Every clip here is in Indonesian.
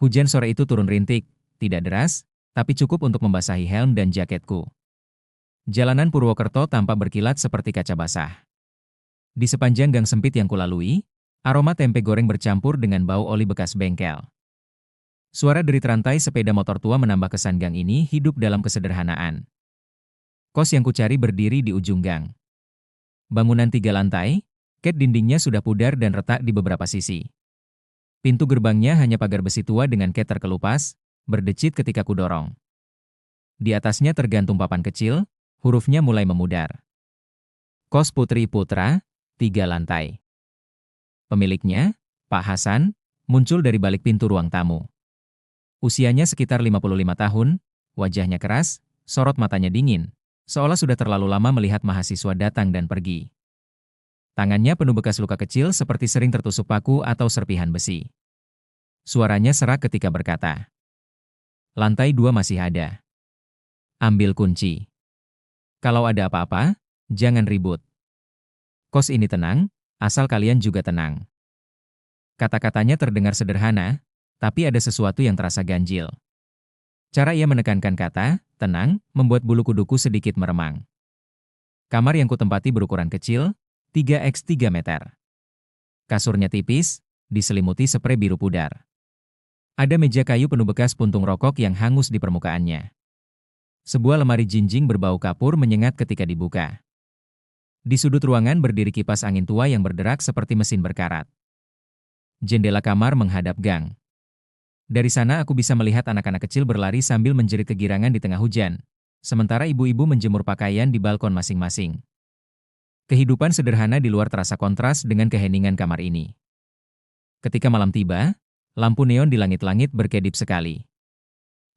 Hujan sore itu turun rintik, tidak deras, tapi cukup untuk membasahi helm dan jaketku. Jalanan Purwokerto tampak berkilat seperti kaca basah. Di sepanjang gang sempit yang kulalui, aroma tempe goreng bercampur dengan bau oli bekas bengkel. Suara derit rantai sepeda motor tua menambah kesan gang ini hidup dalam kesederhanaan. Kos yang kucari berdiri di ujung gang. Bangunan 3 lantai, cat dindingnya sudah pudar dan retak di beberapa sisi. Pintu gerbangnya hanya pagar besi tua dengan cat terkelupas, berdecit ketika kudorong. Di atasnya tergantung papan kecil, hurufnya mulai memudar. Kos Putri Putra, 3 lantai. Pemiliknya, Pak Hasan, muncul dari balik pintu ruang tamu. Usianya sekitar 55 tahun, wajahnya keras, sorot matanya dingin, seolah sudah terlalu lama melihat mahasiswa datang dan pergi. Tangannya penuh bekas luka kecil seperti sering tertusuk paku atau serpihan besi. Suaranya serak ketika berkata, "Lantai 2 masih ada. Ambil kunci. Kalau ada apa-apa, jangan ribut. Kos ini tenang, asal kalian juga tenang." Kata-katanya terdengar sederhana, tapi ada sesuatu yang terasa ganjil. Cara ia menekankan kata, tenang, membuat bulu kuduku sedikit meremang. Kamar yang kutempati berukuran kecil, 3x3 meter. Kasurnya tipis, diselimuti sprei biru pudar. Ada meja kayu penuh bekas puntung rokok yang hangus di permukaannya. Sebuah lemari jinjing berbau kapur menyengat ketika dibuka. Di sudut ruangan berdiri kipas angin tua yang berderak seperti mesin berkarat. Jendela kamar menghadap gang. Dari sana aku bisa melihat anak-anak kecil berlari sambil menjerit kegirangan di tengah hujan, sementara ibu-ibu menjemur pakaian di balkon masing-masing. Kehidupan sederhana di luar terasa kontras dengan keheningan kamar ini. Ketika malam tiba, lampu neon di langit-langit berkedip sekali.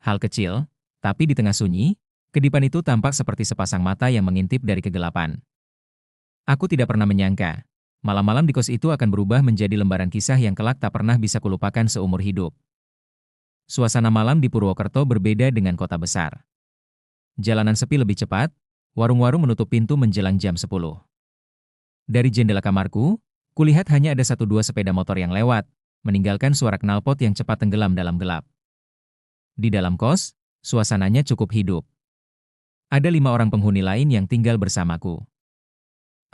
Hal kecil, tapi di tengah sunyi, kedipan itu tampak seperti sepasang mata yang mengintip dari kegelapan. Aku tidak pernah menyangka, malam-malam di kos itu akan berubah menjadi lembaran kisah yang kelak tak pernah bisa kulupakan seumur hidup. Suasana malam di Purwokerto berbeda dengan kota besar. Jalanan sepi lebih cepat, warung-warung menutup pintu menjelang jam 10. Dari jendela kamarku, kulihat hanya ada 1-2 sepeda motor yang lewat, meninggalkan suara knalpot yang cepat tenggelam dalam gelap. Di dalam kos, suasananya cukup hidup. Ada 5 orang penghuni lain yang tinggal bersamaku.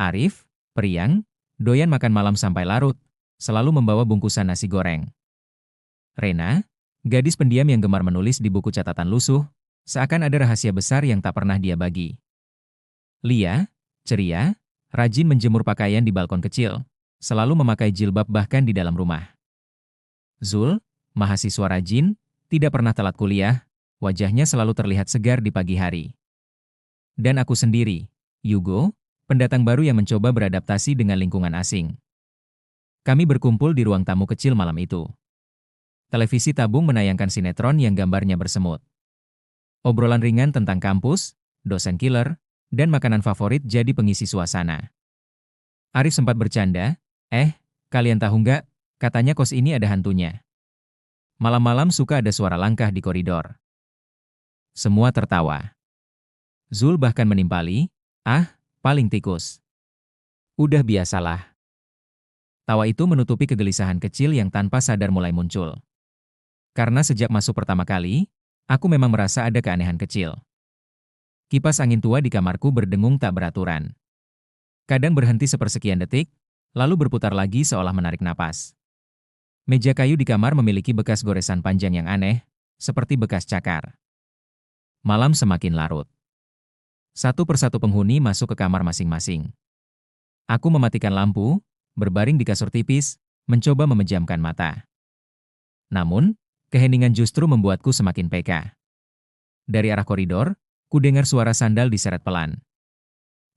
Arif, periang, doyan makan malam sampai larut, selalu membawa bungkusan nasi goreng. Rena, gadis pendiam yang gemar menulis di buku catatan lusuh, seakan ada rahasia besar yang tak pernah dia bagi. Lia, ceria, rajin menjemur pakaian di balkon kecil, selalu memakai jilbab bahkan di dalam rumah. Zul, mahasiswa rajin, tidak pernah telat kuliah, wajahnya selalu terlihat segar di pagi hari. Dan aku sendiri, Yugo, pendatang baru yang mencoba beradaptasi dengan lingkungan asing. Kami berkumpul di ruang tamu kecil malam itu. Televisi tabung menayangkan sinetron yang gambarnya bersemut. Obrolan ringan tentang kampus, dosen killer, dan makanan favorit jadi pengisi suasana. Arif sempat bercanda, kalian tahu nggak, katanya kos ini ada hantunya. Malam-malam suka ada suara langkah di koridor. Semua tertawa. Zul bahkan menimpali, paling tikus. Udah biasalah. Tawa itu menutupi kegelisahan kecil yang tanpa sadar mulai muncul. Karena sejak masuk pertama kali, aku memang merasa ada keanehan kecil. Kipas angin tua di kamarku berdengung tak beraturan. Kadang berhenti sepersekian detik, lalu berputar lagi seolah menarik napas. Meja kayu di kamar memiliki bekas goresan panjang yang aneh, seperti bekas cakar. Malam semakin larut. Satu persatu penghuni masuk ke kamar masing-masing. Aku mematikan lampu, berbaring di kasur tipis, mencoba memejamkan mata. Namun, keheningan justru membuatku semakin peka. Dari arah koridor, ku dengar suara sandal diseret pelan.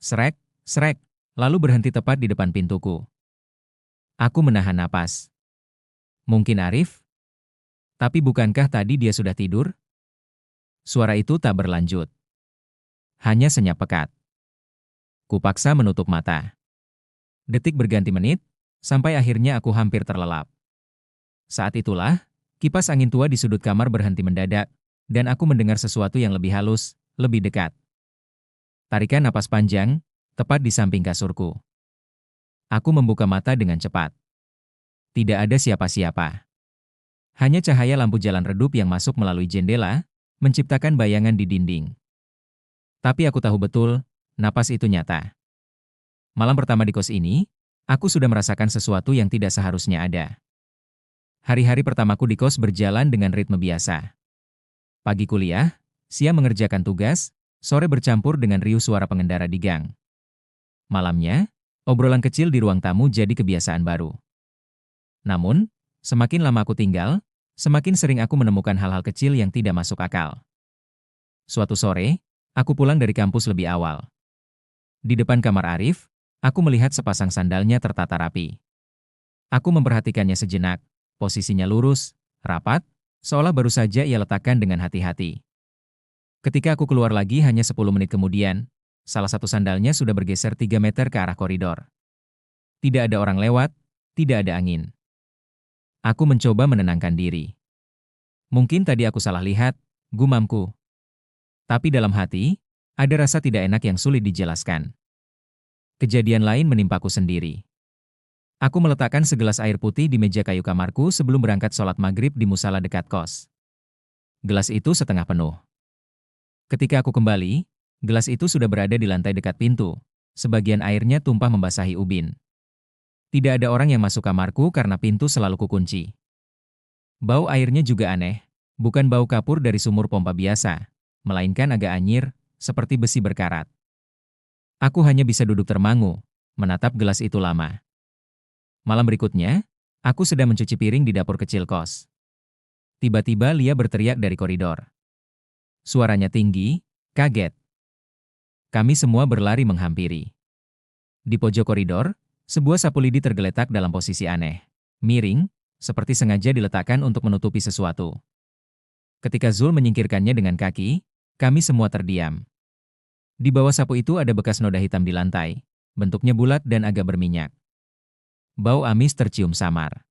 Srek, srek, lalu berhenti tepat di depan pintuku. Aku menahan napas. Mungkin Arif? Tapi bukankah tadi dia sudah tidur? Suara itu tak berlanjut. Hanya senyap pekat. Kupaksa menutup mata. Detik berganti menit, sampai akhirnya aku hampir terlelap. Saat itulah, kipas angin tua di sudut kamar berhenti mendadak, dan aku mendengar sesuatu yang lebih halus, lebih dekat. Tarikan napas panjang, tepat di samping kasurku. Aku membuka mata dengan cepat. Tidak ada siapa-siapa. Hanya cahaya lampu jalan redup yang masuk melalui jendela, menciptakan bayangan di dinding. Tapi aku tahu betul, napas itu nyata. Malam pertama di kos ini, aku sudah merasakan sesuatu yang tidak seharusnya ada. Hari-hari pertamaku di kos berjalan dengan ritme biasa. Pagi kuliah, siang mengerjakan tugas, sore bercampur dengan riuh suara pengendara di gang. Malamnya, obrolan kecil di ruang tamu jadi kebiasaan baru. Namun, semakin lama aku tinggal, semakin sering aku menemukan hal-hal kecil yang tidak masuk akal. Suatu sore, aku pulang dari kampus lebih awal. Di depan kamar Arif, aku melihat sepasang sandalnya tertata rapi. Aku memperhatikannya sejenak, posisinya lurus, rapat, seolah baru saja ia letakkan dengan hati-hati. Ketika aku keluar lagi hanya 10 menit kemudian, salah satu sandalnya sudah bergeser 3 meter ke arah koridor. Tidak ada orang lewat, tidak ada angin. Aku mencoba menenangkan diri. Mungkin tadi aku salah lihat, gumamku. Tapi dalam hati, ada rasa tidak enak yang sulit dijelaskan. Kejadian lain menimpaku sendiri. Aku meletakkan segelas air putih di meja kayu kamarku sebelum berangkat sholat maghrib di musala dekat kos. Gelas itu setengah penuh. Ketika aku kembali, gelas itu sudah berada di lantai dekat pintu. Sebagian airnya tumpah membasahi ubin. Tidak ada orang yang masuk kamarku karena pintu selalu kukunci. Bau airnya juga aneh, bukan bau kapur dari sumur pompa biasa, melainkan agak anyir, seperti besi berkarat. Aku hanya bisa duduk termangu, menatap gelas itu lama. Malam berikutnya, aku sedang mencuci piring di dapur kecil kos. Tiba-tiba Lia berteriak dari koridor. Suaranya tinggi, kaget. Kami semua berlari menghampiri. Di pojok koridor, sebuah sapu lidi tergeletak dalam posisi aneh. Miring, seperti sengaja diletakkan untuk menutupi sesuatu. Ketika Zul menyingkirkannya dengan kaki, kami semua terdiam. Di bawah sapu itu ada bekas noda hitam di lantai, bentuknya bulat dan agak berminyak. Bau amis tercium samar.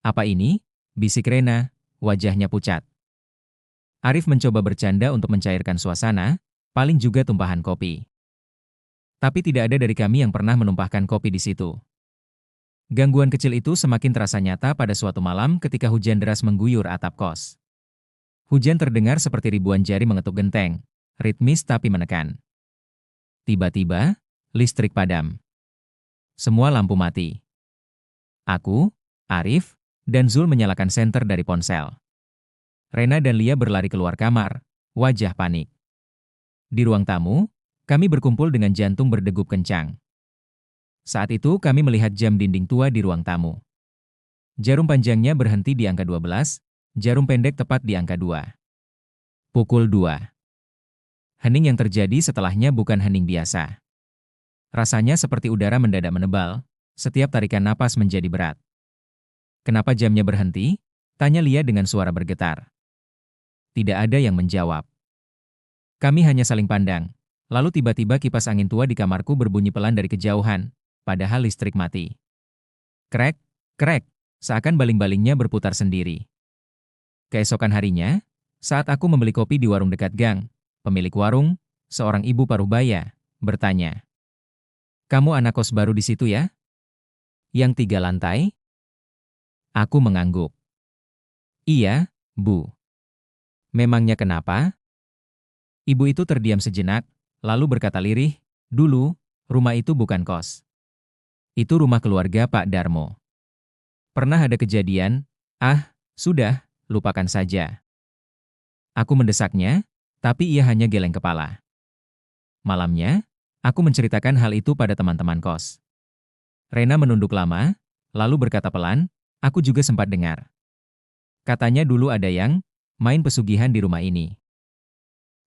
Apa ini? Bisik Rena, wajahnya pucat. Arif mencoba bercanda untuk mencairkan suasana, paling juga tumpahan kopi. Tapi tidak ada dari kami yang pernah menumpahkan kopi di situ. Gangguan kecil itu semakin terasa nyata pada suatu malam ketika hujan deras mengguyur atap kos. Hujan terdengar seperti ribuan jari mengetuk genteng, ritmis tapi menekan. Tiba-tiba, listrik padam. Semua lampu mati. Aku, Arif, dan Zul menyalakan senter dari ponsel. Rena dan Lia berlari keluar kamar, wajah panik. Di ruang tamu, kami berkumpul dengan jantung berdegup kencang. Saat itu kami melihat jam dinding tua di ruang tamu. Jarum panjangnya berhenti di angka 12, jarum pendek tepat di angka 2. Pukul 2. Hening yang terjadi setelahnya bukan hening biasa. Rasanya seperti udara mendadak menebal, setiap tarikan napas menjadi berat. Kenapa jamnya berhenti? Tanya Lia dengan suara bergetar. Tidak ada yang menjawab. Kami hanya saling pandang, lalu tiba-tiba kipas angin tua di kamarku berbunyi pelan dari kejauhan, padahal listrik mati. Krek, krek, seakan baling-balingnya berputar sendiri. Keesokan harinya, saat aku membeli kopi di warung dekat gang, pemilik warung, seorang ibu paruh-baya, bertanya. Kamu anak kos baru di situ ya? Yang 3 lantai? Aku mengangguk. Iya, Bu. Memangnya kenapa? Ibu itu terdiam sejenak, lalu berkata lirih, dulu, rumah itu bukan kos. Itu rumah keluarga Pak Darmo. Pernah ada kejadian, sudah, lupakan saja. Aku mendesaknya, tapi ia hanya geleng kepala. Malamnya, aku menceritakan hal itu pada teman-teman kos. Rena menunduk lama, lalu berkata pelan, aku juga sempat dengar. Katanya dulu ada yang main pesugihan di rumah ini.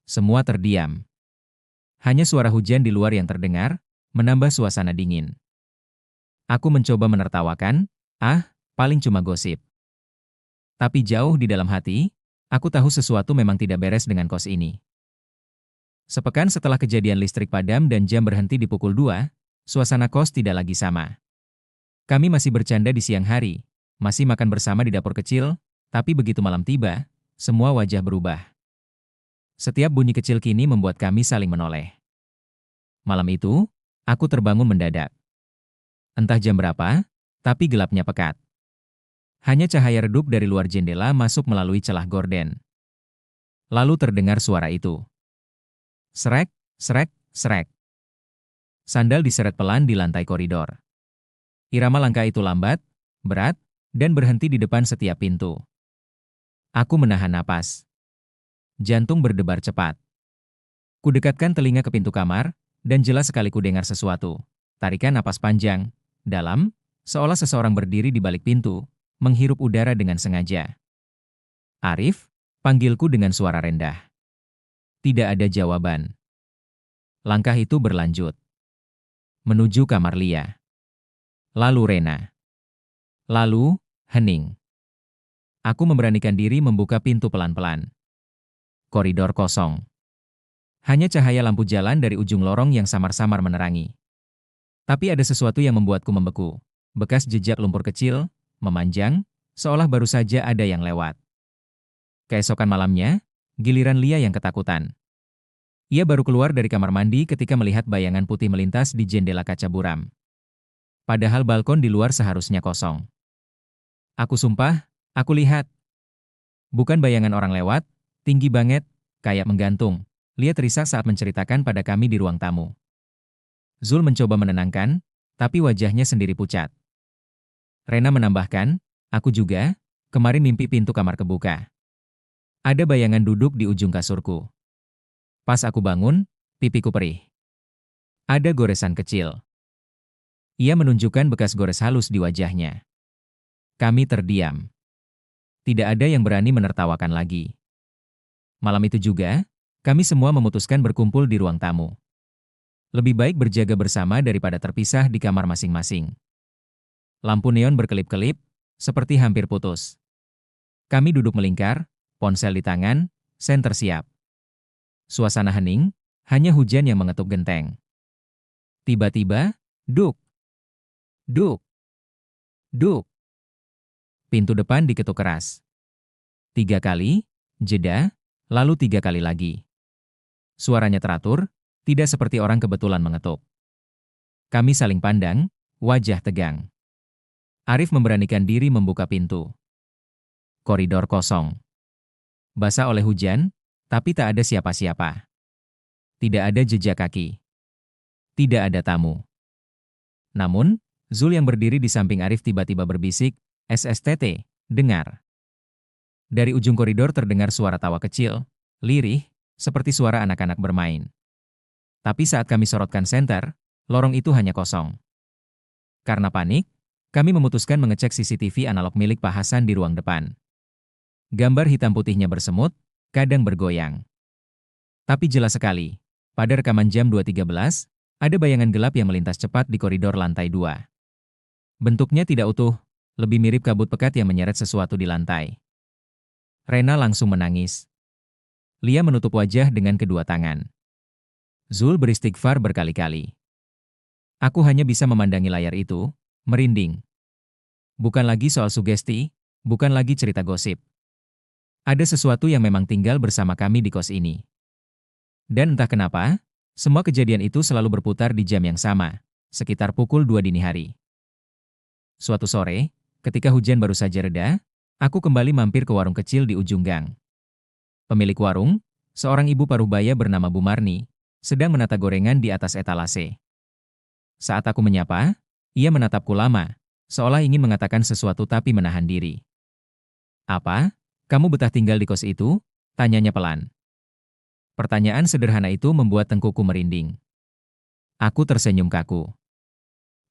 Semua terdiam. Hanya suara hujan di luar yang terdengar, menambah suasana dingin. Aku mencoba menertawakan, paling cuma gosip. Tapi jauh di dalam hati, aku tahu sesuatu memang tidak beres dengan kos ini. Sepekan setelah kejadian listrik padam dan jam berhenti di pukul 2, suasana kos tidak lagi sama. Kami masih bercanda di siang hari, masih makan bersama di dapur kecil, tapi begitu malam tiba, semua wajah berubah. Setiap bunyi kecil kini membuat kami saling menoleh. Malam itu, aku terbangun mendadak. Entah jam berapa, tapi gelapnya pekat. Hanya cahaya redup dari luar jendela masuk melalui celah gorden. Lalu terdengar suara itu. Srek, srek, srek. Sandal diseret pelan di lantai koridor. Irama langkah itu lambat, berat, dan berhenti di depan setiap pintu. Aku menahan napas. Jantung berdebar cepat. Kudekatkan telinga ke pintu kamar, dan jelas sekali kudengar sesuatu. Tarikan napas panjang, dalam, seolah seseorang berdiri di balik pintu, menghirup udara dengan sengaja. Arif, panggilku dengan suara rendah. Tidak ada jawaban. Langkah itu berlanjut. Menuju kamar Lia. Lalu Rena. Lalu, hening. Aku memberanikan diri membuka pintu pelan-pelan. Koridor kosong. Hanya cahaya lampu jalan dari ujung lorong yang samar-samar menerangi. Tapi ada sesuatu yang membuatku membeku. Bekas jejak lumpur kecil, memanjang, seolah baru saja ada yang lewat. Keesokan malamnya, giliran Lia yang ketakutan. Ia baru keluar dari kamar mandi ketika melihat bayangan putih melintas di jendela kaca buram. Padahal balkon di luar seharusnya kosong. Aku sumpah, aku lihat. Bukan bayangan orang lewat, tinggi banget, kayak menggantung. Lia terisak saat menceritakan pada kami di ruang tamu. Zul mencoba menenangkan, tapi wajahnya sendiri pucat. Rena menambahkan, aku juga, kemarin mimpi pintu kamar kebuka. Ada bayangan duduk di ujung kasurku. Pas aku bangun, pipiku perih. Ada goresan kecil. Ia menunjukkan bekas gores halus di wajahnya. Kami terdiam. Tidak ada yang berani menertawakan lagi. Malam itu juga, kami semua memutuskan berkumpul di ruang tamu. Lebih baik berjaga bersama daripada terpisah di kamar masing-masing. Lampu neon berkelip-kelip, seperti hampir putus. Kami duduk melingkar, ponsel di tangan, senter siap. Suasana hening, hanya hujan yang mengetuk genteng. Tiba-tiba, duk, duk, duk. Pintu depan diketuk keras. 3 kali, jeda, lalu 3 kali lagi. Suaranya teratur, tidak seperti orang kebetulan mengetuk. Kami saling pandang, wajah tegang. Arif memberanikan diri membuka pintu. Koridor kosong. Basah oleh hujan, tapi tak ada siapa-siapa. Tidak ada jejak kaki. Tidak ada tamu. Namun, Zul yang berdiri di samping Arif tiba-tiba berbisik, SSTT, dengar. Dari ujung koridor terdengar suara tawa kecil, lirih, seperti suara anak-anak bermain. Tapi saat kami sorotkan senter, lorong itu hanya kosong. Karena panik, kami memutuskan mengecek CCTV analog milik Pak Hasan di ruang depan. Gambar hitam putihnya bersemut, kadang bergoyang. Tapi jelas sekali, pada rekaman jam 2.13, ada bayangan gelap yang melintas cepat di koridor lantai 2. Bentuknya tidak utuh, lebih mirip kabut pekat yang menyeret sesuatu di lantai. Rena langsung menangis. Lia menutup wajah dengan kedua tangan. Zul beristighfar berkali-kali. Aku hanya bisa memandangi layar itu, merinding. Bukan lagi soal sugesti, bukan lagi cerita gosip. Ada sesuatu yang memang tinggal bersama kami di kos ini. Dan entah kenapa, semua kejadian itu selalu berputar di jam yang sama, sekitar pukul 2 dini hari. Suatu sore, ketika hujan baru saja reda, aku kembali mampir ke warung kecil di ujung gang. Pemilik warung, seorang ibu parubaya bernama Bu Marni, sedang menata gorengan di atas etalase. Saat aku menyapa, ia menatapku lama, seolah ingin mengatakan sesuatu tapi menahan diri. "Apa? Kamu betah tinggal di kos itu?" tanyanya pelan. Pertanyaan sederhana itu membuat tengkuku merinding. Aku tersenyum kaku.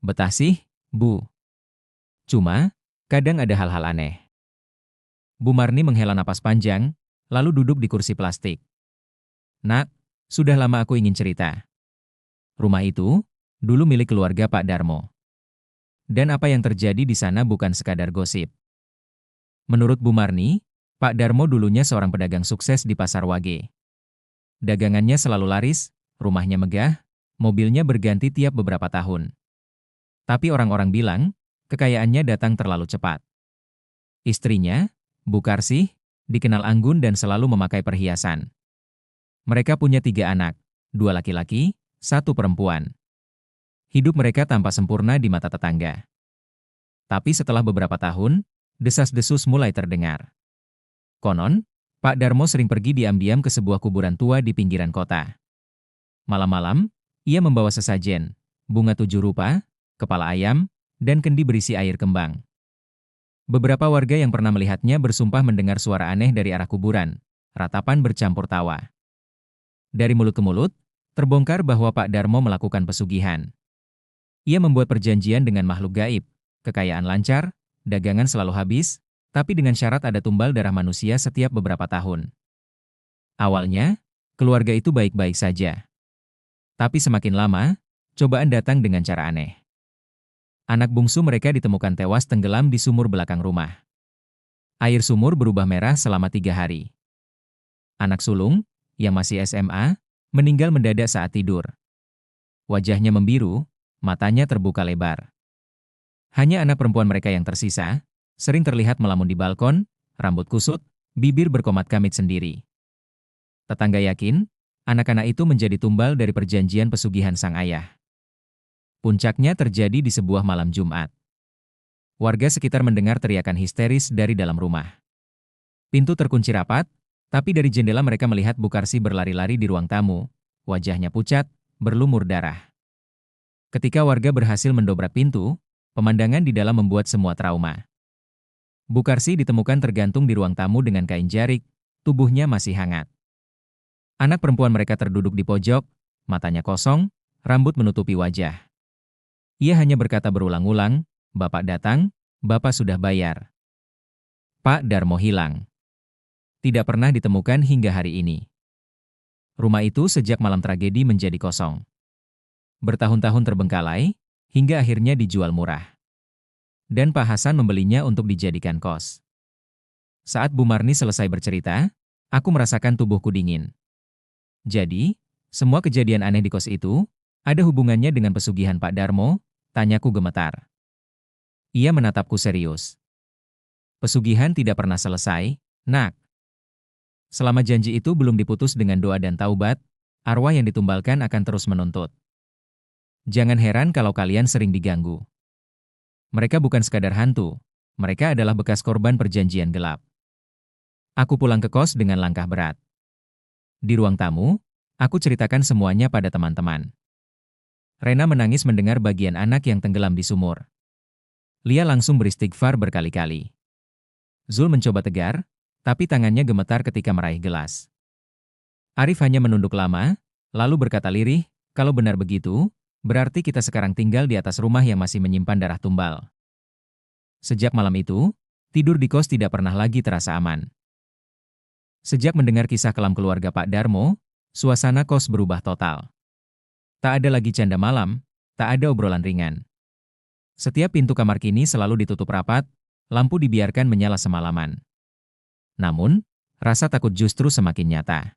"Betah sih, Bu. Cuma, kadang ada hal-hal aneh." Bu Marni menghela napas panjang, lalu duduk di kursi plastik. "Nak, sudah lama aku ingin cerita. Rumah itu, dulu milik keluarga Pak Darmo. Dan apa yang terjadi di sana bukan sekadar gosip. Menurut Bu Marni, Pak Darmo dulunya seorang pedagang sukses di Pasar Wage. Dagangannya selalu laris, rumahnya megah, mobilnya berganti tiap beberapa tahun. Tapi orang-orang bilang, kekayaannya datang terlalu cepat. Istrinya, Bu Karsih, dikenal anggun dan selalu memakai perhiasan. Mereka punya 3 anak, 2 laki-laki, 1 perempuan. Hidup mereka tampak sempurna di mata tetangga. Tapi setelah beberapa tahun, Desas-desus mulai terdengar. Konon, Pak Darmo sering pergi diam-diam ke sebuah kuburan tua di pinggiran kota. Malam-malam, ia membawa sesajen, bunga 7 rupa, kepala ayam, dan kendi berisi air kembang. Beberapa warga yang pernah melihatnya bersumpah mendengar suara aneh dari arah kuburan, ratapan bercampur tawa. Dari mulut ke mulut, terbongkar bahwa Pak Darmo melakukan pesugihan. Ia membuat perjanjian dengan makhluk gaib, kekayaan lancar, dagangan selalu habis, tapi dengan syarat ada tumbal darah manusia setiap beberapa tahun. Awalnya, keluarga itu baik-baik saja. Tapi semakin lama, cobaan datang dengan cara aneh. Anak bungsu mereka ditemukan tewas tenggelam di sumur belakang rumah. Air sumur berubah merah selama 3 hari. Anak sulung, yang masih SMA, meninggal mendadak saat tidur. Wajahnya membiru, matanya terbuka lebar. Hanya anak perempuan mereka yang tersisa, sering terlihat melamun di balkon, rambut kusut, bibir berkomat kamit sendiri. Tetangga yakin, anak-anak itu menjadi tumbal dari perjanjian pesugihan sang ayah. Puncaknya terjadi di sebuah malam Jumat. Warga sekitar mendengar teriakan histeris dari dalam rumah. Pintu terkunci rapat, tapi dari jendela mereka melihat Bukarsi berlari-lari di ruang tamu, wajahnya pucat, berlumur darah. Ketika warga berhasil mendobrak pintu, pemandangan di dalam membuat semua trauma. Bukarsi ditemukan tergantung di ruang tamu dengan kain jarik, tubuhnya masih hangat. Anak perempuan mereka terduduk di pojok, matanya kosong, rambut menutupi wajah. Ia hanya berkata berulang-ulang, "Bapak datang, Bapak sudah bayar." Pak Darmo hilang. Tidak pernah ditemukan hingga hari ini. Rumah itu sejak malam tragedi menjadi kosong. Bertahun-tahun terbengkalai, hingga akhirnya dijual murah. Dan Pak Hasan membelinya untuk dijadikan kos. Saat Bu Marni selesai bercerita, aku merasakan tubuhku dingin. Jadi, semua kejadian aneh di kos itu, ada hubungannya dengan pesugihan Pak Darmo? Tanyaku gemetar. Ia menatapku serius. Pesugihan tidak pernah selesai, Nak. Selama janji itu belum diputus dengan doa dan taubat, arwah yang ditumbalkan akan terus menuntut. Jangan heran kalau kalian sering diganggu. Mereka bukan sekadar hantu, mereka adalah bekas korban perjanjian gelap. Aku pulang ke kos dengan langkah berat. Di ruang tamu, aku ceritakan semuanya pada teman-teman. Rena menangis mendengar bagian anak yang tenggelam di sumur. Lia langsung beristighfar berkali-kali. Zul mencoba tegar, tapi tangannya gemetar ketika meraih gelas. Arif hanya menunduk lama, lalu berkata lirih, "Kalau benar begitu, berarti kita sekarang tinggal di atas rumah yang masih menyimpan darah tumbal." Sejak malam itu, tidur di kos tidak pernah lagi terasa aman. Sejak mendengar kisah kelam keluarga Pak Darmo, suasana kos berubah total. Tak ada lagi canda malam, tak ada obrolan ringan. Setiap pintu kamar kini selalu ditutup rapat, lampu dibiarkan menyala semalaman. Namun, rasa takut justru semakin nyata.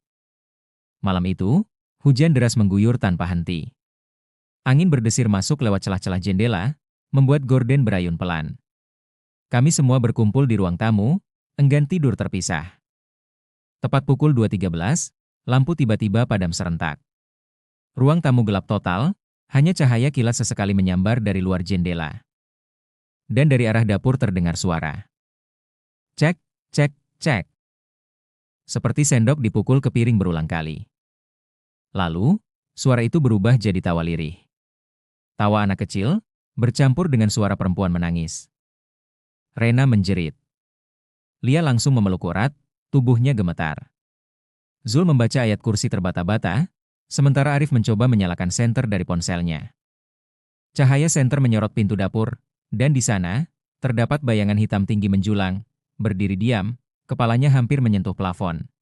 Malam itu, hujan deras mengguyur tanpa henti. Angin berdesir masuk lewat celah-celah jendela, membuat gorden berayun pelan. Kami semua berkumpul di ruang tamu, enggan tidur terpisah. Tepat pukul 2.13, lampu tiba-tiba padam serentak. Ruang tamu gelap total, hanya cahaya kilat sesekali menyambar dari luar jendela. Dan dari arah dapur terdengar suara. Cek, cek, cek. Seperti sendok dipukul ke piring berulang kali. Lalu, suara itu berubah jadi tawa lirih. Tawa anak kecil, bercampur dengan suara perempuan menangis. Rena menjerit. Lia langsung memeluk erat, tubuhnya gemetar. Zul membaca ayat kursi terbata-bata, sementara Arif mencoba menyalakan senter dari ponselnya. Cahaya senter menyorot pintu dapur, dan di sana, terdapat bayangan hitam tinggi menjulang, berdiri diam, kepalanya hampir menyentuh plafon.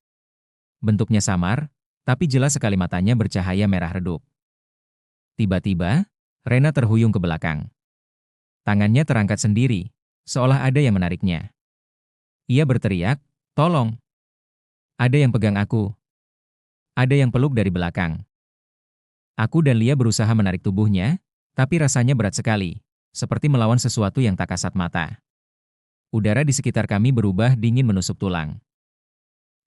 Bentuknya samar, tapi jelas sekali matanya bercahaya merah redup. Tiba-tiba, Rena terhuyung ke belakang. Tangannya terangkat sendiri, seolah ada yang menariknya. Ia berteriak, "Tolong! Ada yang pegang aku. Ada yang peluk dari belakang." Aku dan Lia berusaha menarik tubuhnya, tapi rasanya berat sekali, seperti melawan sesuatu yang tak kasat mata. Udara di sekitar kami berubah dingin menusuk tulang.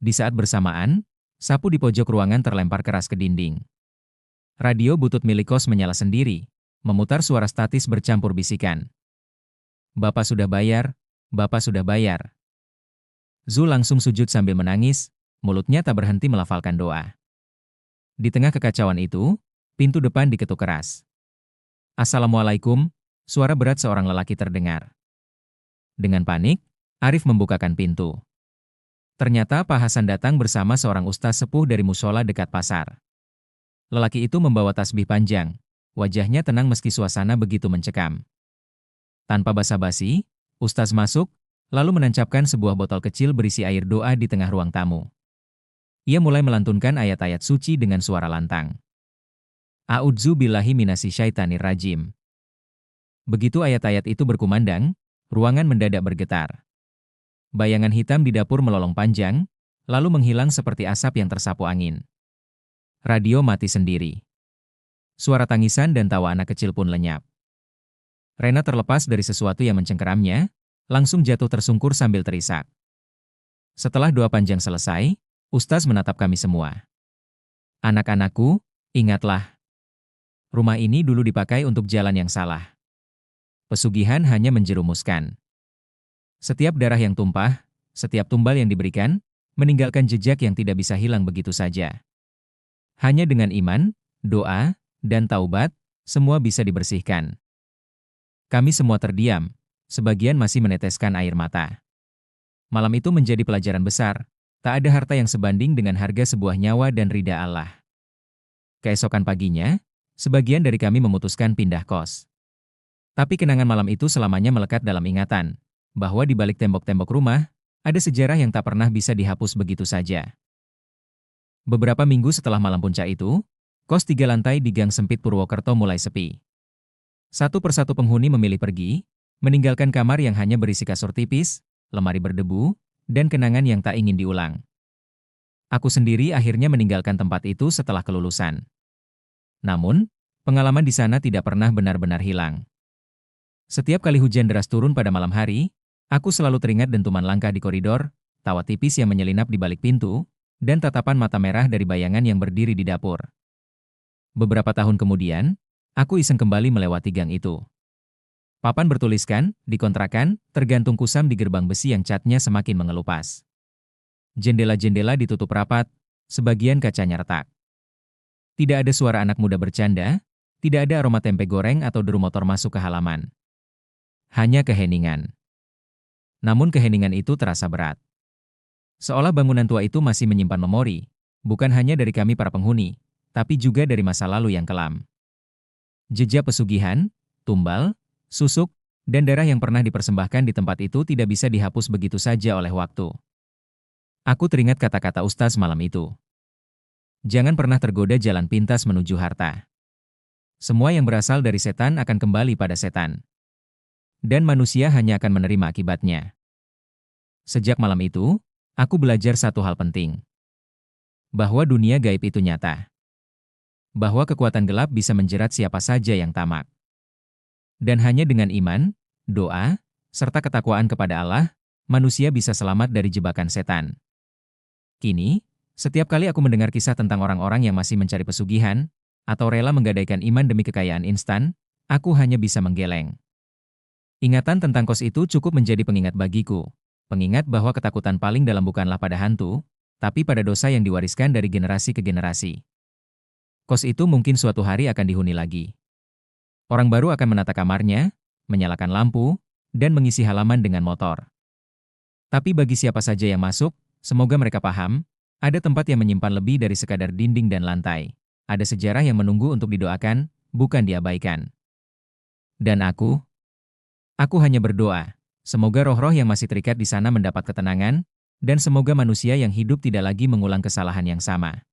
Di saat bersamaan, sapu di pojok ruangan terlempar keras ke dinding. Radio butut milik kos menyala sendiri, memutar suara statis bercampur bisikan. "Bapak sudah bayar, Bapak sudah bayar. Zul langsung sujud sambil menangis, mulutnya tak berhenti melafalkan doa. Di tengah kekacauan itu, pintu depan diketuk keras. Assalamualaikum, suara berat seorang lelaki terdengar. Dengan panik, Arif membukakan pintu. Ternyata Pak Hasan datang bersama seorang ustaz sepuh dari musola dekat pasar. Lelaki itu membawa tasbih panjang, wajahnya tenang meski suasana begitu mencekam. Tanpa basa-basi, ustaz masuk, lalu menancapkan sebuah botol kecil berisi air doa di tengah ruang tamu. Ia mulai melantunkan ayat-ayat suci dengan suara lantang. A'udzu billahi minasyaitonir rajim. Begitu ayat-ayat itu berkumandang, ruangan mendadak bergetar. Bayangan hitam di dapur melolong panjang, lalu menghilang seperti asap yang tersapu angin. Radio mati sendiri. Suara tangisan dan tawa anak kecil pun lenyap. Rena terlepas dari sesuatu yang mencengkeramnya, langsung jatuh tersungkur sambil terisak. Setelah doa panjang selesai, Ustaz menatap kami semua. Anak-anakku, ingatlah. Rumah ini dulu dipakai untuk jalan yang salah. Pesugihan hanya menjerumuskan. Setiap darah yang tumpah, setiap tumbal yang diberikan, meninggalkan jejak yang tidak bisa hilang begitu saja. Hanya dengan iman, doa, dan taubat, semua bisa dibersihkan. Kami semua terdiam, sebagian masih meneteskan air mata. Malam itu menjadi pelajaran besar, tak ada harta yang sebanding dengan harga sebuah nyawa dan ridha Allah. Keesokan paginya, sebagian dari kami memutuskan pindah kos. Tapi kenangan malam itu selamanya melekat dalam ingatan, bahwa di balik tembok-tembok rumah, ada sejarah yang tak pernah bisa dihapus begitu saja. Beberapa minggu setelah malam puncak itu, kos 3 lantai di Gang Sempit Purwokerto mulai sepi. Satu persatu penghuni memilih pergi, meninggalkan kamar yang hanya berisi kasur tipis, lemari berdebu, dan kenangan yang tak ingin diulang. Aku sendiri akhirnya meninggalkan tempat itu setelah kelulusan. Namun, pengalaman di sana tidak pernah benar-benar hilang. Setiap kali hujan deras turun pada malam hari, aku selalu teringat dentuman langkah di koridor, tawa tipis yang menyelinap di balik pintu, dan tatapan mata merah dari bayangan yang berdiri di dapur. Beberapa tahun kemudian, aku iseng kembali melewati gang itu. Papan bertuliskan, dikontrakan, tergantung kusam di gerbang besi yang catnya semakin mengelupas. Jendela-jendela ditutup rapat, sebagian kacanya retak. Tidak ada suara anak muda bercanda, tidak ada aroma tempe goreng atau deru motor masuk ke halaman. Hanya keheningan. Namun keheningan itu terasa berat. Seolah bangunan tua itu masih menyimpan memori, bukan hanya dari kami para penghuni, tapi juga dari masa lalu yang kelam. Jejak pesugihan, tumbal, susuk, dan darah yang pernah dipersembahkan di tempat itu tidak bisa dihapus begitu saja oleh waktu. Aku teringat kata-kata Ustaz malam itu. Jangan pernah tergoda jalan pintas menuju harta. Semua yang berasal dari setan akan kembali pada setan. Dan manusia hanya akan menerima akibatnya. Sejak malam itu, aku belajar satu hal penting. Bahwa dunia gaib itu nyata. Bahwa kekuatan gelap bisa menjerat siapa saja yang tamak. Dan hanya dengan iman, doa, serta ketakwaan kepada Allah, manusia bisa selamat dari jebakan setan. Kini, setiap kali aku mendengar kisah tentang orang-orang yang masih mencari pesugihan, atau rela menggadaikan iman demi kekayaan instan, aku hanya bisa menggeleng. Ingatan tentang kos itu cukup menjadi pengingat bagiku. Pengingat bahwa ketakutan paling dalam bukanlah pada hantu, tapi pada dosa yang diwariskan dari generasi ke generasi. Kos itu mungkin suatu hari akan dihuni lagi. Orang baru akan menata kamarnya, menyalakan lampu, dan mengisi halaman dengan motor. Tapi bagi siapa saja yang masuk, semoga mereka paham, ada tempat yang menyimpan lebih dari sekadar dinding dan lantai. Ada sejarah yang menunggu untuk didoakan, bukan diabaikan. Dan aku hanya berdoa, semoga roh-roh yang masih terikat di sana mendapat ketenangan, dan semoga manusia yang hidup tidak lagi mengulang kesalahan yang sama.